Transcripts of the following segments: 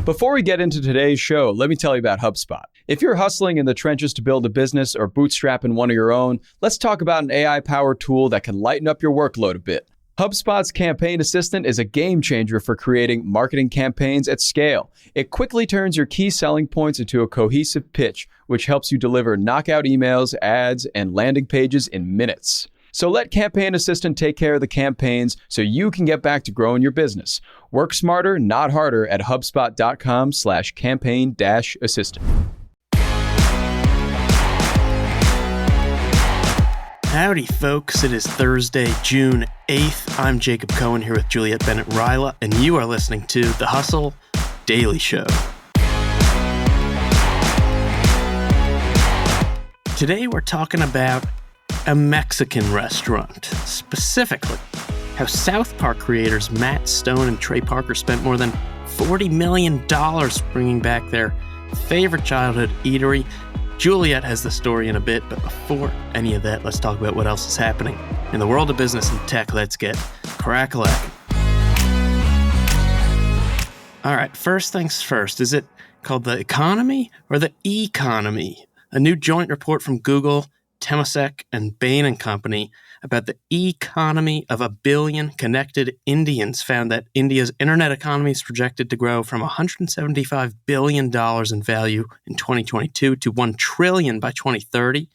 Before we get into today's show, let me tell you about HubSpot. If you're hustling in the trenches to build a business or bootstrapping one of your own, let's talk about an AI-powered tool that can lighten up your workload a bit. HubSpot's Campaign Assistant is a game changer for creating marketing campaigns at scale. It quickly turns your key selling points into a cohesive pitch, which helps you deliver knockout emails, ads, and landing pages in minutes. So let Campaign Assistant take care of the campaigns so you can get back to growing your business. Work smarter, not harder at HubSpot.com/campaign-assistant. Howdy, folks. It is Thursday, June 8th. I'm Jacob Cohen here with Juliet, Bennett, Rylah, and you are listening to The Hustle Daily Show. Today we're talking about a Mexican restaurant, specifically how South Park creators Matt Stone and Trey Parker spent more than $40 million bringing back their favorite childhood eatery. Juliet has the story in a bit, but before any of that, let's talk about what else is happening in the world of business and tech. Let's get crack-a-lackin'. All right, first things first. Is it called the e-conomy or the e-conomy? A new joint report from Google, Temasek, and Bain & Company about the e-conomy of 1 billion connected Indians found that India's internet economy is projected to grow from $175 billion in value in 2022 to $1 trillion by 2030.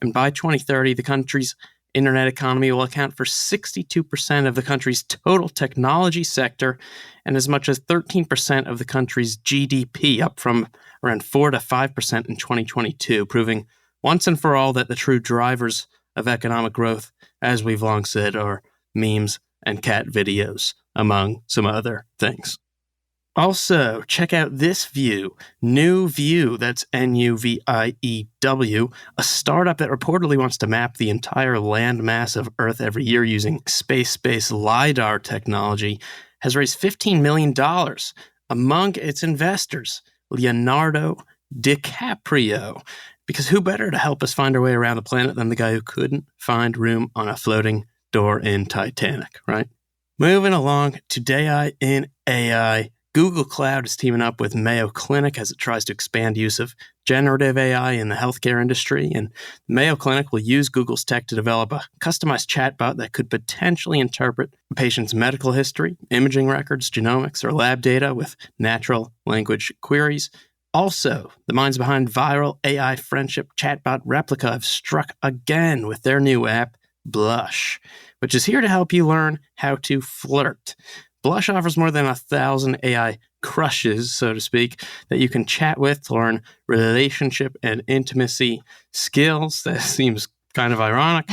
And by 2030, the country's internet economy will account for 62% of the country's total technology sector and as much as 13% of the country's GDP, up from around 4 to 5% in 2022, proving once and for all that the true drivers of economic growth, as we've long said, are memes and cat videos, among some other things. Also, check out this view, New View, that's Nuview, a startup that reportedly wants to map the entire land mass of Earth every year using space-based LiDAR technology, has raised $15 million. Among its investors, Leonardo DiCaprio. Because who better to help us find our way around the planet than the guy who couldn't find room on a floating door in Titanic, right? Moving along, today in AI, Google Cloud is teaming up with Mayo Clinic as it tries to expand use of generative AI in the healthcare industry. And the Mayo Clinic will use Google's tech to develop a customized chatbot that could potentially interpret a patient's medical history, imaging records, genomics, or lab data with natural language queries. Also, the minds behind viral AI friendship chatbot Replica have struck again with their new app, Blush, which is here to help you learn how to flirt. Blush offers more than 1,000 AI crushes, so to speak, that you can chat with to learn relationship and intimacy skills. That seems kind of ironic,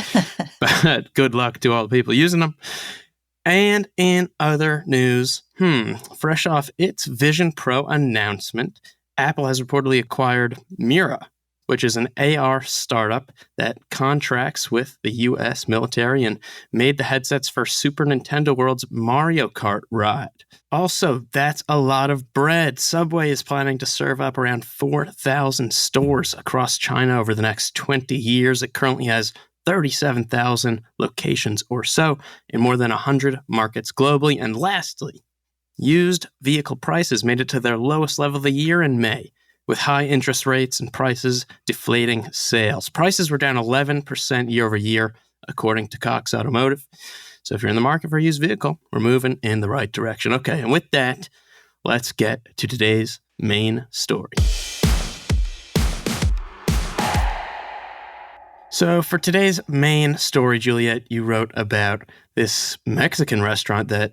but good luck to all the people using them. And in other news, fresh off its Vision Pro announcement, Apple has reportedly acquired Mira, which is an AR startup that contracts with the U.S. military and made the headsets for Super Nintendo World's Mario Kart ride. Also, that's a lot of bread. Subway is planning to serve up around 4,000 stores across China over the next 20 years. It currently has 37,000 locations or so in more than 100 markets globally. And lastly, used vehicle prices made it to their lowest level of the year in May, with high interest rates and prices deflating sales. Prices were down 11% year over year, according to Cox Automotive. So if you're in the market for a used vehicle, we're moving in the right direction. Okay, and with that, let's get to today's main story. So for today's main story, Juliet, you wrote about this Mexican restaurant that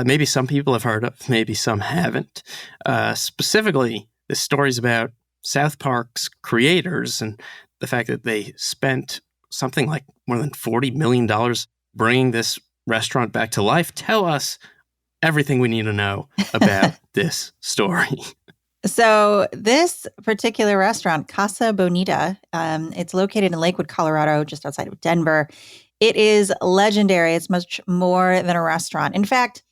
maybe some people have heard of, maybe some haven't. Specifically, this story is about South Park's creators and the fact that they spent something like more than $40 million bringing this restaurant back to life. Tell us everything we need to know about this story. So this particular restaurant, Casa Bonita, it's located in Lakewood, Colorado, just outside of Denver. It is legendary. It's much more than a restaurant. In fact,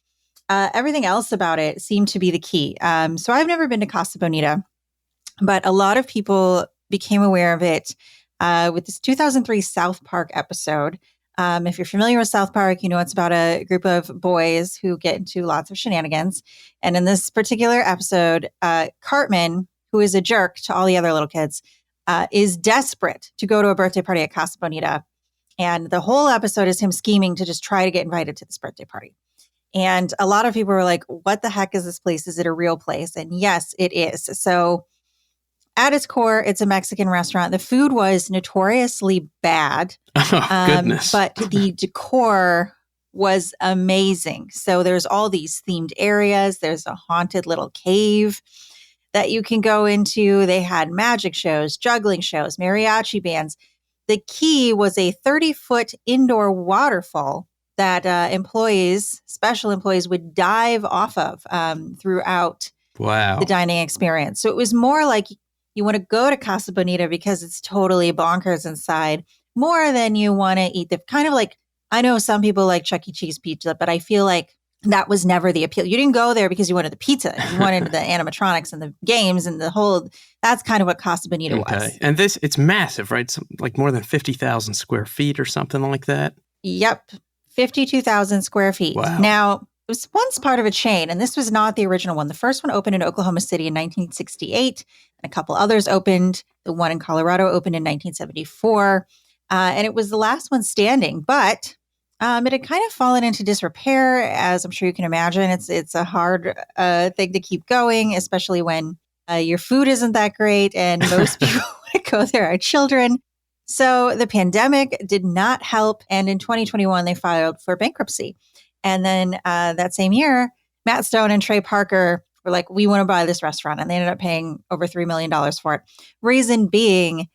everything else about it seemed to be the key. So I've never been to Casa Bonita, but a lot of people became aware of it with this 2003 South Park episode. If you're familiar with South Park, you know it's about a group of boys who get into lots of shenanigans. And in this particular episode, Cartman, who is a jerk to all the other little kids, is desperate to go to a birthday party at Casa Bonita. And the whole episode is him scheming to just try to get invited to this birthday party. And a lot of people were like, what the heck is this place? Is it a real place? And yes, it is. So at its core, it's a Mexican restaurant. The food was notoriously bad. Oh, goodness. But the decor was amazing. So there's all these themed areas. There's a haunted little cave that you can go into. They had magic shows, juggling shows, mariachi bands. The key was a 30-foot indoor waterfall that special employees would dive off of throughout the dining experience. So it was more like you want to go to Casa Bonita because it's totally bonkers inside, more than you want to eat the kind of like, I know some people like Chuck E. Cheese pizza, but I feel like that was never the appeal. You didn't go there because you wanted the pizza. You wanted the animatronics and the games and the whole, that's kind of what Casa Bonita was. And it's massive, right? Like more than 50,000 square feet or something like that. Yep. 52,000 square feet. Wow. Now, it was once part of a chain, and this was not the original one. The first one opened in Oklahoma City in 1968, and a couple others opened. The one in Colorado opened in 1974, and it was the last one standing. But it had kind of fallen into disrepair, as I'm sure you can imagine. It's a hard thing to keep going, especially when your food isn't that great, and most people want to go there are children. So the pandemic did not help. And in 2021, they filed for bankruptcy. And then that same year, Matt Stone and Trey Parker were like, we want to buy this restaurant. And they ended up paying over $3 million for it. Reason being,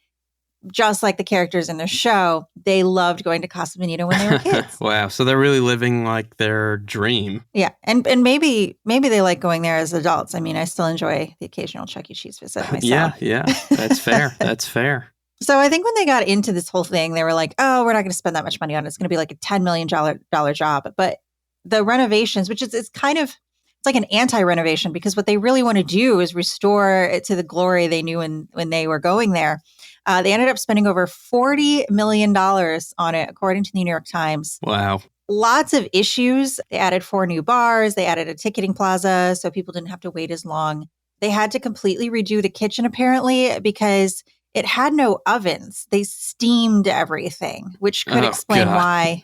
just like the characters in the show, they loved going to Casa Bonita when they were kids. Wow. So they're really living like their dream. Yeah. And maybe they like going there as adults. I mean, I still enjoy the occasional Chuck E. Cheese visit myself. Yeah. That's fair. That's fair. So I think when they got into this whole thing, they were like, oh, we're not going to spend that much money on it. It's going to be like a $10 million job. But the renovations, which is it's like an anti-renovation, because what they really want to do is restore it to the glory they knew when they were going there. They ended up spending over $40 million on it, according to the New York Times. Wow. Lots of issues. They added 4 new bars. They added a ticketing plaza so people didn't have to wait as long. They had to completely redo the kitchen, apparently, because it had no ovens. They steamed everything, which could explain why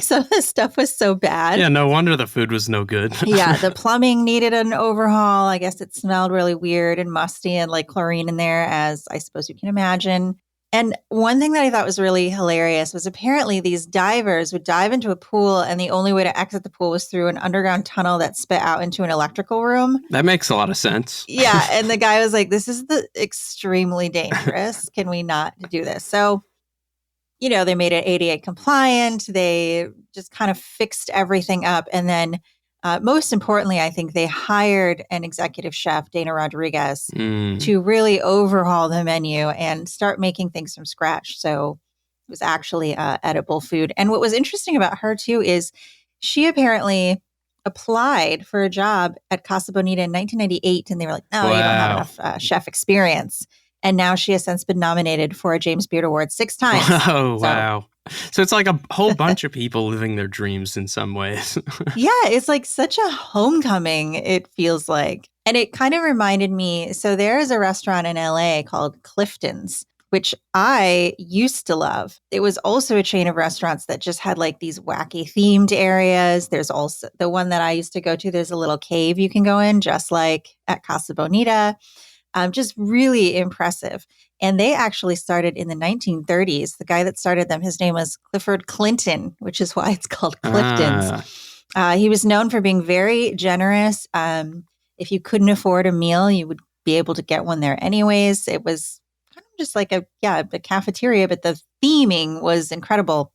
some of the stuff was so bad. Yeah, no wonder the food was no good. Yeah, the plumbing needed an overhaul. I guess it smelled really weird and musty and like chlorine in there, as I suppose you can imagine. And one thing that I thought was really hilarious was apparently these divers would dive into a pool, and the only way to exit the pool was through an underground tunnel that spit out into an electrical room. That makes a lot of sense. Yeah. And the guy was like, this is extremely dangerous. Can we not do this? So, they made it ADA compliant. They just kind of fixed everything up. And then most importantly, I think they hired an executive chef, Dana Rodriguez, to really overhaul the menu and start making things from scratch. So it was actually edible food. And what was interesting about her, too, is she apparently applied for a job at Casa Bonita in 1998. And they were like, no, you don't have enough chef experience. And now she has since been nominated for a James Beard Award 6 times. Oh, wow. So it's like a whole bunch of people living their dreams in some ways. Yeah, it's like such a homecoming, it feels like. And it kind of reminded me, so there is a restaurant in LA called Clifton's, which I used to love. It was also a chain of restaurants that just had like these wacky themed areas. There's also the one that I used to go to, there's a little cave you can go in, just like at Casa Bonita. Just really impressive. And they actually started in the 1930s. The guy that started them, his name was Clifford Clinton, which is why it's called Clifton's. He was known for being very generous. If you couldn't afford a meal, you would be able to get one there anyways. It was kind of just like a cafeteria, but the theming was incredible.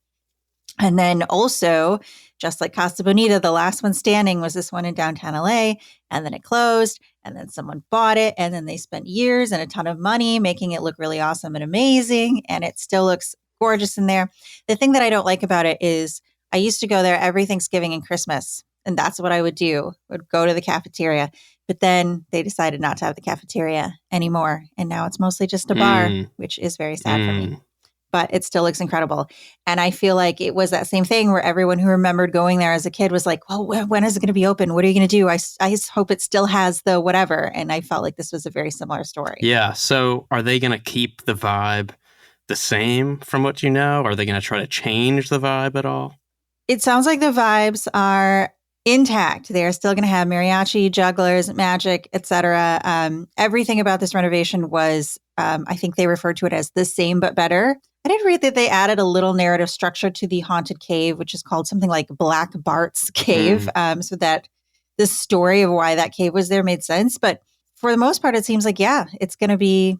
And then also, just like Casa Bonita, the last one standing was this one in downtown LA, and then it closed, and then someone bought it, and then they spent years and a ton of money making it look really awesome and amazing, and it still looks gorgeous in there. The thing that I don't like about it is I used to go there every Thanksgiving and Christmas, and that's what I would do, would go to the cafeteria. But then they decided not to have the cafeteria anymore, and now it's mostly just a bar, which is very sad for me. but it still looks incredible. And I feel like it was that same thing where everyone who remembered going there as a kid was like, well, when is it going to be open? What are you going to do? I hope it still has the whatever. And I felt like this was a very similar story. Yeah. So are they going to keep the vibe the same from what you know? Are they going to try to change the vibe at all? It sounds like the vibes are intact. They're still going to have mariachi, jugglers, magic, etc. Everything about this renovation was, I think they referred to it as the same but better. I did read that they added a little narrative structure to the haunted cave, which is called something like Black Bart's Cave, so that the story of why that cave was there made sense. But for the most part, it seems like, yeah, it's going to be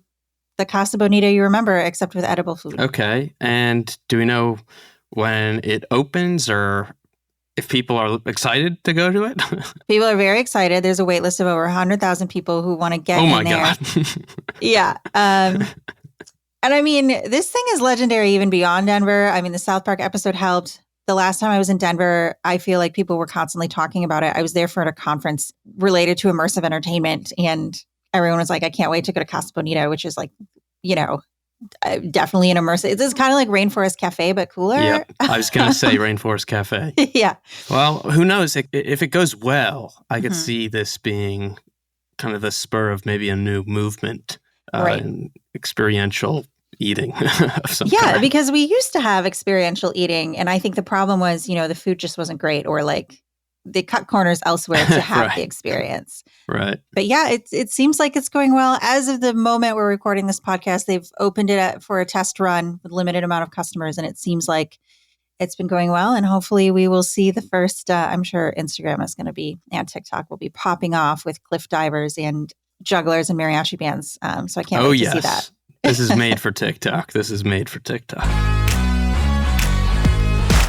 the Casa Bonita you remember, except with edible food. Okay. And do we know when it opens or if people are excited to go to it? People are very excited. There's a wait list of over 100,000 people who want to get in there. Oh my God. Yeah. And I mean, this thing is legendary even beyond Denver. I mean, the South Park episode helped. The last time I was in Denver, I feel like people were constantly talking about it. I was there for a conference related to immersive entertainment, and everyone was like, I can't wait to go to Casa Bonita, which is like, you know, definitely an immersive. It's kind of like Rainforest Cafe, but cooler. Yeah, I was going to say Rainforest Cafe. Yeah. Well, who knows? If it goes well, I could see this being kind of the spur of maybe a new movement in experiential eating of some kind. Because we used to have experiential eating, and I think the problem was, you know, the food just wasn't great, or like they cut corners elsewhere to have the experience. Right. But yeah, it seems like it's going well. As of the moment we're recording this podcast, they've opened it for a test run with a limited amount of customers, and it seems like it's been going well. And hopefully we will see the first, I'm sure Instagram is going to be, and TikTok will be popping off with cliff divers and jugglers and mariachi bands. So I can't wait to see that. This is made for TikTok.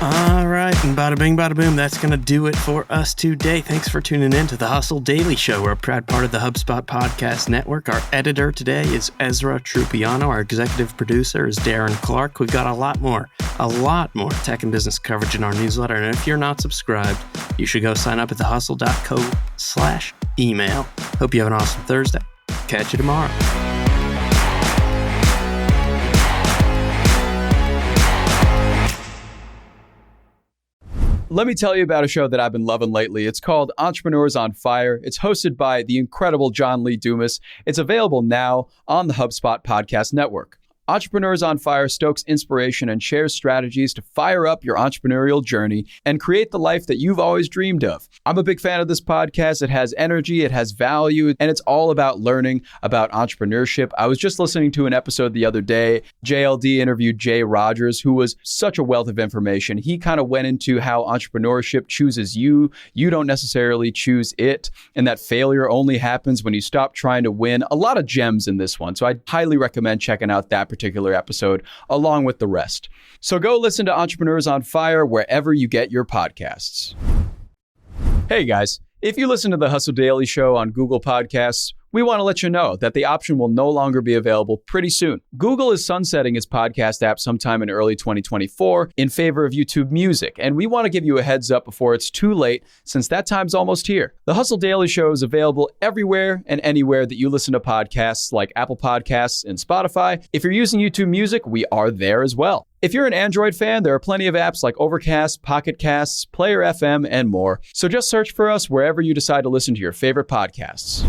All right, and bada bing, bada boom, that's going to do it for us today. Thanks for tuning in to the Hustle Daily Show. We're a proud part of the HubSpot Podcast Network. Our editor today is Ezra Trupiano. Our executive producer is Darren Clarke. We've got a lot more tech and business coverage in our newsletter. And if you're not subscribed, you should go sign up at thehustle.co/email. Hope you have an awesome Thursday. Catch you tomorrow. Let me tell you about a show that I've been loving lately. It's called Entrepreneurs on Fire. It's hosted by the incredible John Lee Dumas. It's available now on the HubSpot Podcast Network. Entrepreneurs on Fire stokes inspiration and shares strategies to fire up your entrepreneurial journey and create the life that you've always dreamed of. I'm a big fan of this podcast. It has energy, it has value, and it's all about learning about entrepreneurship. I was just listening to an episode the other day. JLD interviewed Jay Rogers, who was such a wealth of information. He kind of went into how entrepreneurship chooses you. You don't necessarily choose it, and that failure only happens when you stop trying to win. A lot of gems in this one, so I'd highly recommend checking out that particular episode along with the rest. So go listen to Entrepreneurs on Fire wherever you get your podcasts. Hey guys, if you listen to the Hustle Daily Show on Google Podcasts, we want to let you know that the option will no longer be available pretty soon. Google is sunsetting its podcast app sometime in early 2024 in favor of YouTube Music, and we want to give you a heads up before it's too late, since that time's almost here. The Hustle Daily Show is available everywhere and anywhere that you listen to podcasts, like Apple Podcasts and Spotify. If you're using YouTube Music, we are there as well. If you're an Android fan, there are plenty of apps like Overcast, Pocket Casts, Player FM, and more. So just search for us wherever you decide to listen to your favorite podcasts.